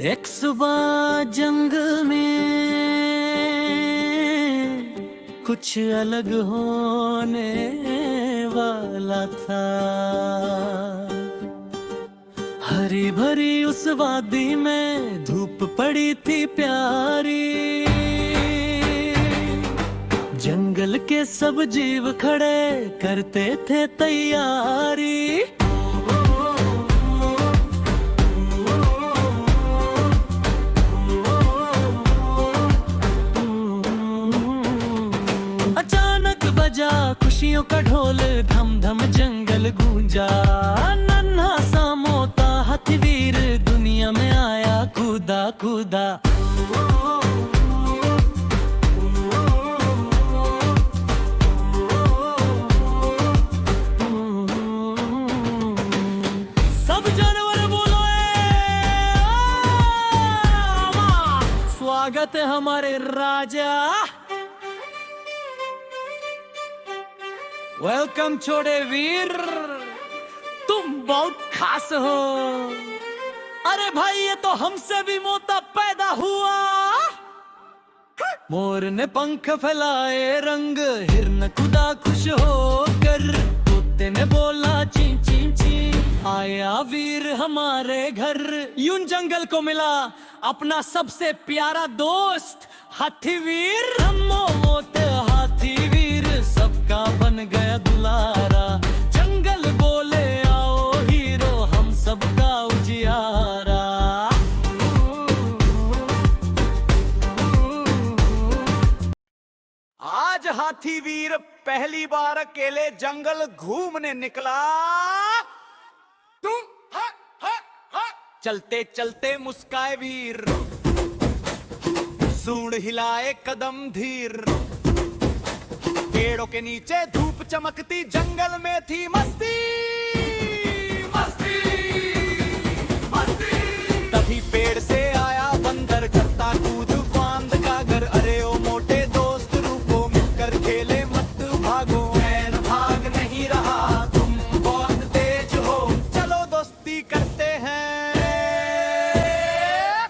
एक सुबह जंगल में कुछ अलग होने वाला था। हरी भरी उस वादी में धूप पड़ी थी प्यारी। जंगल के सब जीव खड़े करते थे तैयारी। अचानक बजा खुशियों का ढोल, धम धम जंगल गूंजा। नन्हा सा मोटा हाथीवीर दुनिया में आया कूदा कूदा। सब जानवर बोलो स्वागत है हमारे राजा। वेलकम छोटे वीर, तुम बहुत खास हो। अरे भाई ये तो हमसे भी मोटा पैदा हुआ। मोर ने पंख फैलाए रंग, हिरन खुदा खुश होकर। कुत्ते ने बोला ची ची ची, आया वीर हमारे घर। यूं जंगल को मिला अपना सबसे प्यारा दोस्त हाथी वीर। नमो मोटे हाथी वीर, सबका बन गया दुलारा। जंगल बोले आओ हीरो, हम सबका उजियारा। आज हाथी वीर पहली बार अकेले जंगल घूमने निकला। चलते चलते मुस्काए वीर, सूंड हिलाए कदम धीर। पेड़ों के नीचे धूप चमकती, जंगल में थी मस्ती मस्ती मस्ती। तभी पेड़ से आया बंदर, करता कूद फांद का घर। अरे ओ मोटे दोस्त रुको, मिलकर खेले मत भागो। मैं भाग नहीं रहा, तुम बहुत तेज हो, चलो दोस्ती करते हैं।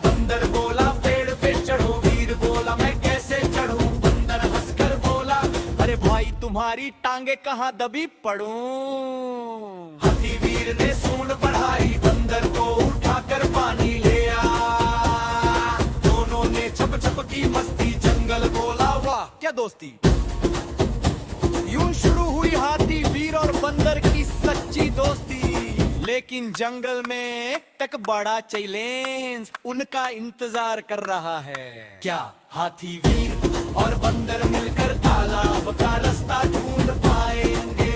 बंदर बोला पेड़ पे चढ़ो, वीर बोला मैं कैसे चढ़ूं। बंदर हंसकर बोला अरे भाई तुम्हारी टांगे कहाँ दबी पड़ूं। हाथी वीर ने सूंड बढ़ाई, बंदर को उठाकर पानी ले आ। दोनों ने छप छप की मस्ती, जंगल बोला वाह क्या दोस्ती। यूं शुरू हुई हाथी वीर और बंदर की सच्ची दोस्ती। लेकिन जंगल में तक बड़ा चैलेंज उनका इंतजार कर रहा है। क्या हाथी वीर और बंदर मिलकर तालाब का रास्ता ढूंढ पाएंगे।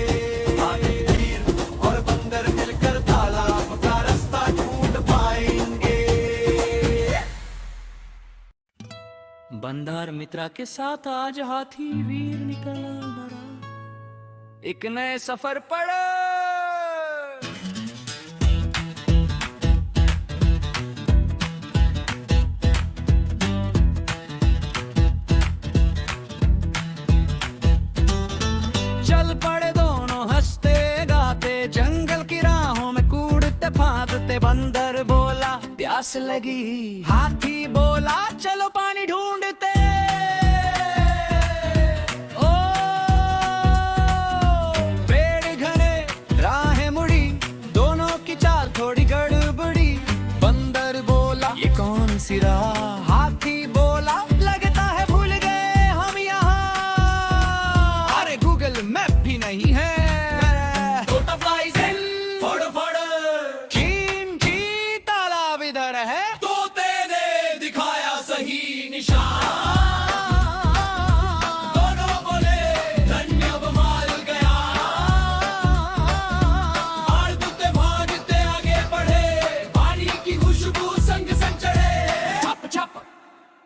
हाथी वीर और बंदर मिलकर तालाब का रास्ता ढूंढ पाएंगे। बंदर मित्रा के साथ आज हाथी वीर निकला बड़ा, एक नए सफर पर। चल पड़े दोनों हंसते गाते, जंगल की राहों में कूदते फांदते। बंदर बोला प्यास लगी, हाथी बोला चलो पानी ढूंढते। ओ पेड़ घने राहें मुड़ी, दोनों की चाल थोड़ी गड़बड़ी। बंदर बोला ये कौन सी राह। हाथी बोला लगता है भूल गए हम यहाँ। अरे गूगल मैप भी नहीं है। तोता फ्लाइज इन, फड़ फड़ चीन ची, तालाब इधर है। तोते ने दिखाया सही निशान। दोनों बोले धन्य अब माल गया। आड़ते भागते आगे बढ़े, पानी की खुशबू संग संग चढ़े। छप छप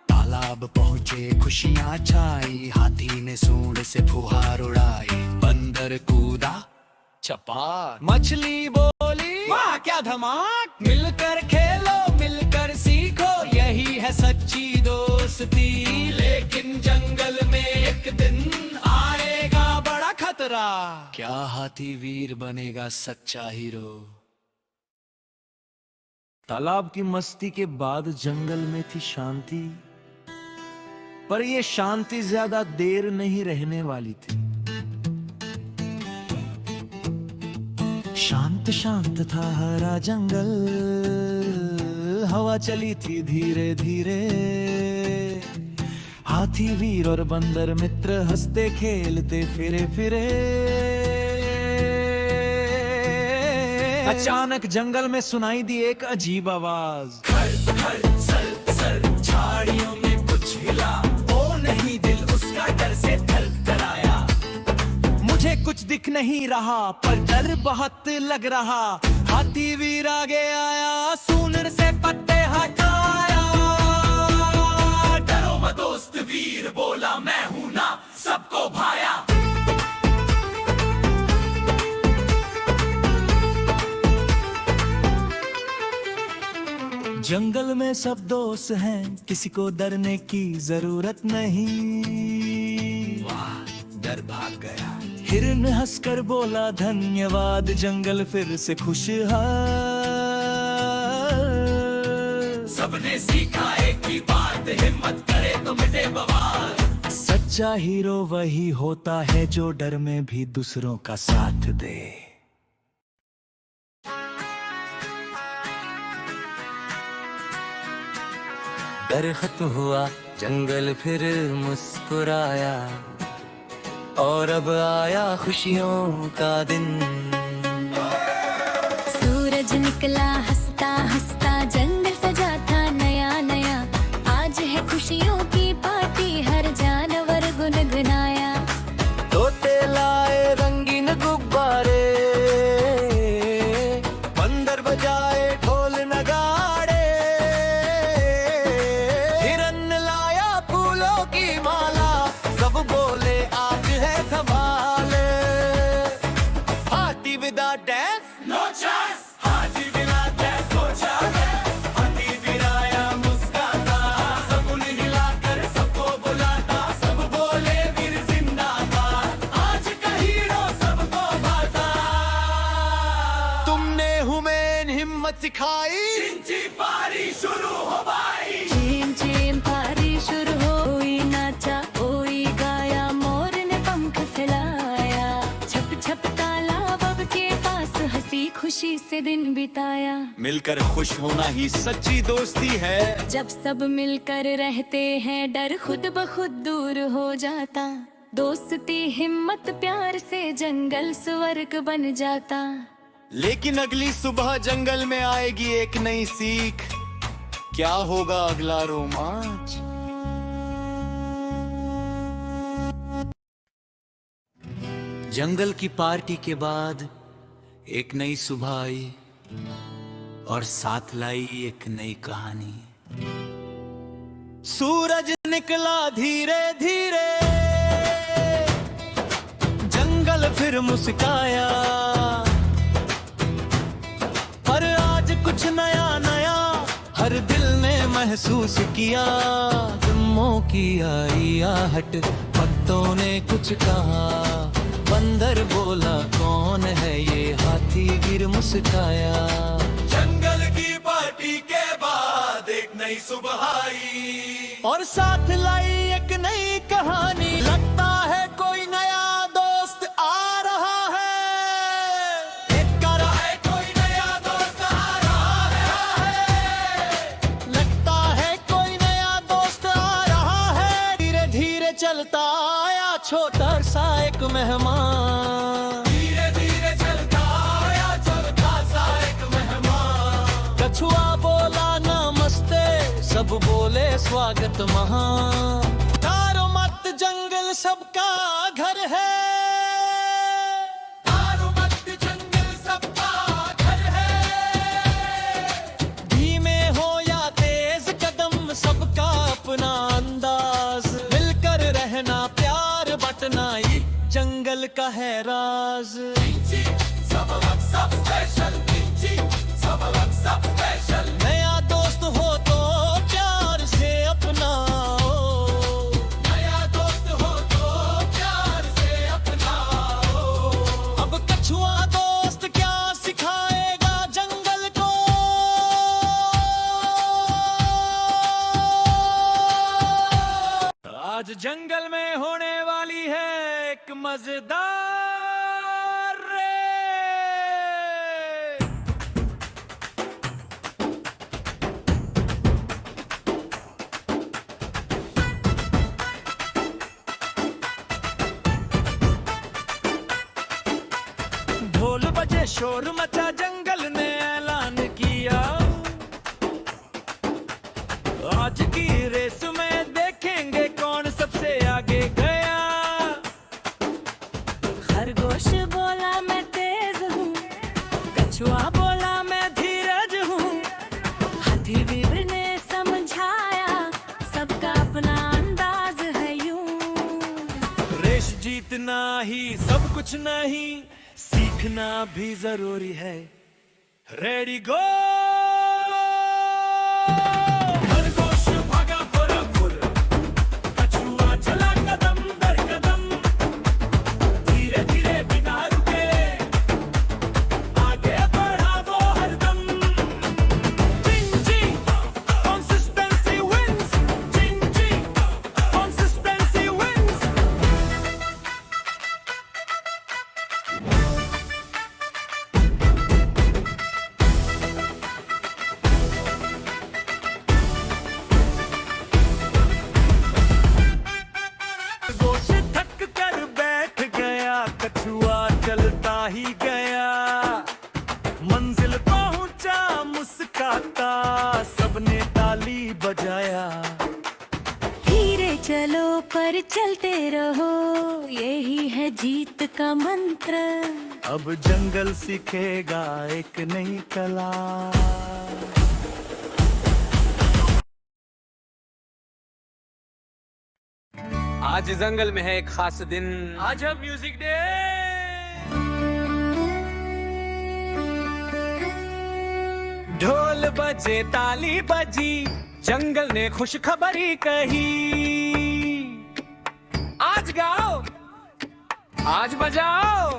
तालाब पहुँचे, खुशियाँ छाई। हाथी ने सूंड से फुहार उड़ाई। बंदर कूदा छपा, मछली बोली वाह क्या धमाक। मिलकर खेलो मिलकर सीखो, यही है सच्ची दोस्ती। लेकिन जंगल में एक दिन आएगा बड़ा खतरा। क्या हाथी वीर बनेगा सच्चा हीरो। तालाब की मस्ती के बाद जंगल में थी शांति, पर ये शांति ज्यादा देर नहीं रहने वाली थी। शांत शांत था हरा जंगल, हवा चली थी धीरे धीरे। हाथी वीर और बंदर मित्र हंसते खेलते फिरे फिरे। अचानक जंगल में सुनाई दी एक अजीब आवाज। खर खर सर सर झाड़ियों में कुछ हिला, ओ नहीं दिल उसका डर से थरथराया। मुझे कुछ दिख नहीं रहा पर डर बहुत लग रहा। हाथी वीर आगे आया, सूंड से पत्ते हटाया। डरो मत दोस्त, वीर बोला, मैं हूं ना सबको भाया। जंगल में सब दोस्त हैं, किसी को डरने की जरूरत नहीं। वाह, डर भाग गया। हिरन हंसकर बोला धन्यवाद, जंगल फिर से खुशहाल। सबने सीखा एक ही बात, हिम्मत करे तो मिटे बवाल। सच्चा हीरो वही होता है जो डर में भी दूसरों का साथ दे। डर खत्म हुआ, जंगल फिर मुस्कुराया, और अब आया खुशियों का दिन। सूरज निकला हंसता हंसता, जंगल सजा था नया नया। आज है खुशियों की पार्टी, हर जानवर गुनगुनाया। तोते लाए रंगीन गुब्बारे, बंदर बजाए ढोल नगाड़े। हिरन लाया फूलों की माला, सब बोले आज है धमाल। हाथी विदा डांस नो चांस, हाथी बिना डैश हो जाए। हाथी बिराया मुस्काता, सबुन हिलाकर सबको बुलाता। सब बोले वीर जिंदाबाद, आज का हीरो सबको भाता। तुमने हुमैन हिम्मत सिखाई, चिंची पारी शुरू हो भाई। झेम झेम पारी शुरू हो, कोई नाचा कोई गाया, मोर ने पंख फैलाया। छप छप तालाब अब के पास, हंसी खुशी से दिन बिताया। मिलकर खुश होना ही सच्ची दोस्ती है। जब सब मिलकर रहते हैं, डर खुद ब खुद दूर हो जाता। दोस्ती हिम्मत प्यार से, जंगल स्वर्ग बन जाता। लेकिन अगली सुबह जंगल में आएगी एक नई सीख। क्या होगा अगला रोमांच? जंगल की पार्टी के बाद एक नई सुबह आई, और साथ लाई एक नई कहानी। सूरज निकला धीरे धीरे, जंगल फिर मुस्काया। पर आज कुछ नया नया हर दिल ने महसूस किया। जुम्मों की आई आहट, पत्तों ने कुछ कहा। बंदर बोला कौन है ये, हाथी गिर मुस्काया। जंगल की पार्टी के बाद एक नई सुबह आई, और साथ लाई एक नई कहानी। लगता है कोई नया दोस्त आ रहा है। एक कर है कोई नया दोस्त आ रहा है। लगता है कोई नया दोस्त आ रहा है। धीरे धीरे चलता आया छोटा सा एक मेहमान। धीरे धीरे चलता आया छोटा सा एक मेहमान। कछुआ बोला नमस्ते, सब बोले स्वागत महान। तारो मत, जंगल सबका घर है। तारो मत, जंगल सबका घर है। धीमे हो या तेज कदम, सबका अपना अंदाज। मिलकर रहना, प्यार बटना, ये जंगल का है राज। चिंची सब अलग सब स्पेशल, चिंची सब अलग सब स्पेशल। नया दोस्त हो तो प्यार से अपनाओ। नया दोस्त हो तो प्यार से अपनाओ। अब कछुआ दोस्त क्या सिखाएगा जंगल को। आज जंगल में होने वाली है एक मजेदार रेस। ढोल बजे शोर मचा जंगल ने ऐलान किया, आज की रेस में देखेंगे कौन सबसे आगे गया। खरगोश बोला मैं तेज हूँ, कछुआ बोला मैं धीरज हूँ, हाथी वीर ने समझाया सबका अपना अंदाज है यूं। रेस जीतना ही सब कुछ नहीं, सीखना भी जरूरी है। रेडी गो। खरगोश भागा फुर, कछुआ चला कदम दर कदम, धीरे धीरे बिना रुके आगे बढ़ा वो हरदम। चिंग चिंग consistency wins, चिंग चिंग consistency wins। खरगोश थक कर बैठ गया, कछुआ चलता ही गया, मंजिल पहुंचा मुस्काता, सबने ताली बजाया। धीरे चलो पर चलते रहो, यही है जीत का मंत्र। अब जंगल सीखेगा एक नई कला। आज जंगल में है एक खास दिन। आज है म्यूजिक डे। ढोल बजे ताली बजी, जंगल ने खुशखबरी कही। आज गाओ, आज बजाओ,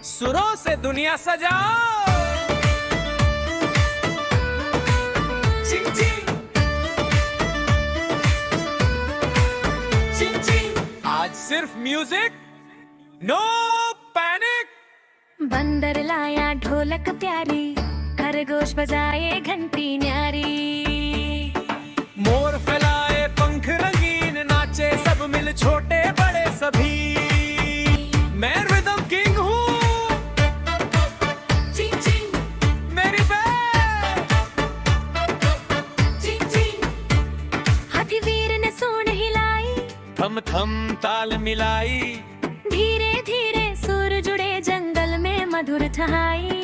सुरों से दुनिया सजाओ। चिंग चिंग चिंग चिंग, आज सिर्फ म्यूजिक, नो पैनिक। बंदर लाया ढोलक प्यारी, खरगोश बजाए घंटी न्यारी। मोर फैलाए पंख रंगीन, नाचे सब मिल छोटे बड़े सभी। मैं रिदम किंग हूँ, चिंग चिंग मेरी बैंड। चिंग चिंग, हाथी वीर ने सूंड हिलाई, थम थम ताल मिलाई। धीरे धीरे सुर जुड़े जंगल में मधुर छहाई।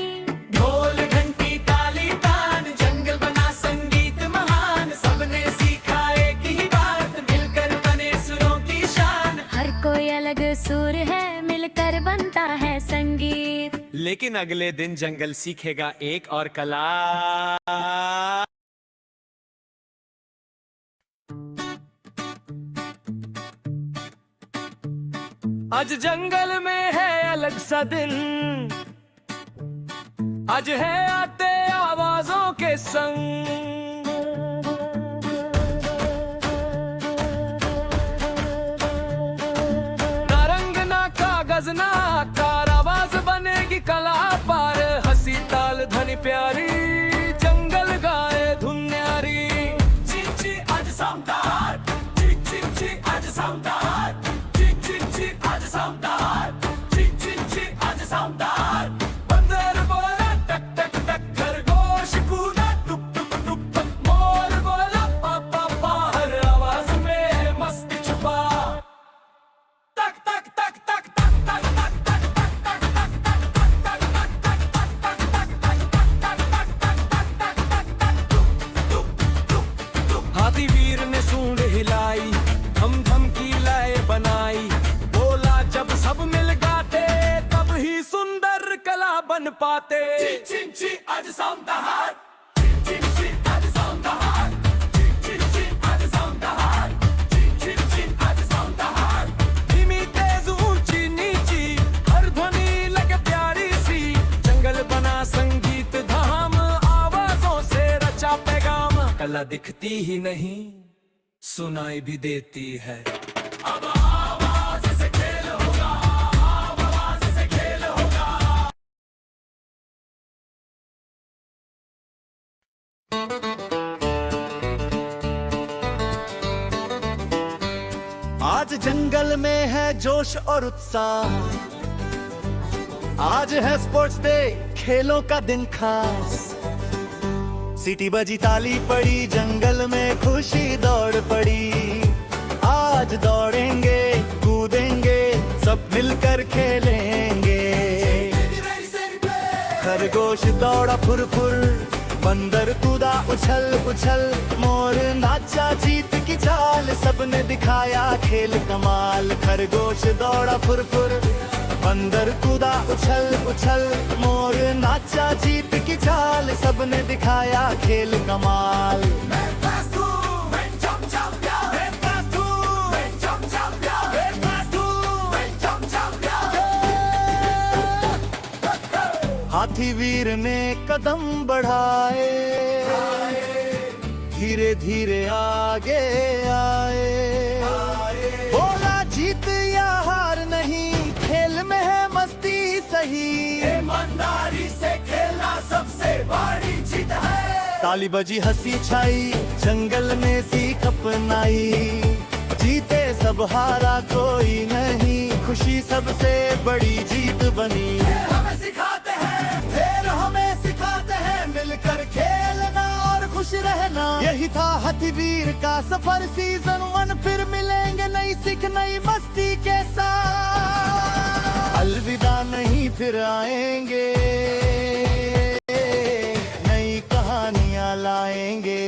ढोल घंटी ताली तान, जंगल बना संगीत महान, सबने सीखा एक ही बात, मिलकर बने सुरों की शान। हर कोई अलग सुर है, मिलकर बनता है संगीत। लेकिन अगले दिन जंगल सीखेगा एक और कला। आज जंगल में है अलग सा दिन, आज है आते आवाजों के संग। ना रंग ना कागज ना आकार, आवाज बनेगी कला पार। हंसी ताल ध्वनि प्यारी, जंगल गाए धुन न्यारी। चिंग चिंग आज सामदार, चिंग चिंग चिंग आज सामदार, चिंग चिंग चिंग आज सामदार, चिंग चिंग चिंग आज सामदार। बंदर बोला टक टक टक, खरगोश कूदा टुक टुक टुक, मोर बोला पा पा पा, हर आवाज में है मस्ती छुपा। तक तक तक तक तक तक तक तक तक तक तक हाथी वीर ने सूंड हिलाई, धम धम की लय बनाई। बोला जब सब मिल गाते, तब ही सुंदर कला बन पाते। चिंग चिंग आज सामदार, चिंग चिंग आज सामदार, चिंग चिंग आज सामदार, चिंग चिंग आज सामदार। धीमी तेज ऊंची नीची, हर ध्वनि लगे प्यारी सी, जंगल बना संगीत धाम, आवाजों से रचा पैगाम। कला दिखती ही नहीं, सुनाई भी देती है। आज जंगल में है जोश और उत्साह, आज है स्पोर्ट्स डे, खेलों का दिन खास। सीटी बजी, ताली पड़ी, जंगल में खुशी दौड़ पड़ी। आज दौड़ेंगे, कूदेंगे, सब मिलकर खेलेंगे। खरगोश दौड़ा फुर-फुर, बंदर कूदा उछल उछल, मोर नाचा जीत की चाल, सबने दिखाया खेल कमाल। खरगोश दौड़ा फुर-फुर, बंदर कूदा उछल उछल, मोर नाचा जीत की चाल, सबने दिखाया खेल कमाल। हाथी वीर ने कदम बढ़ाए, धीरे धीरे आगे आए। बोला जीत या हार नहीं, खेल में है मस्ती सही, ईमानदारी से खेलना सबसे बड़ी जीत है। ताली बजी, हंसी छाई, जंगल में सीख अपनाई। जीते सब, हारा कोई नहीं, खुशी सबसे बड़ी जीत बनी। हमें सिखाते हैं, फिर हमें सिखाते हैं, मिलकर खेलना और खुश रहना। यही था हाथीवीर का सफर सीजन 1, फिर मिलेंगे नई सीख नई मस्ती के साथ। अलविदा नहीं, फिर आएंगे, नई कहानियां लाएंगे।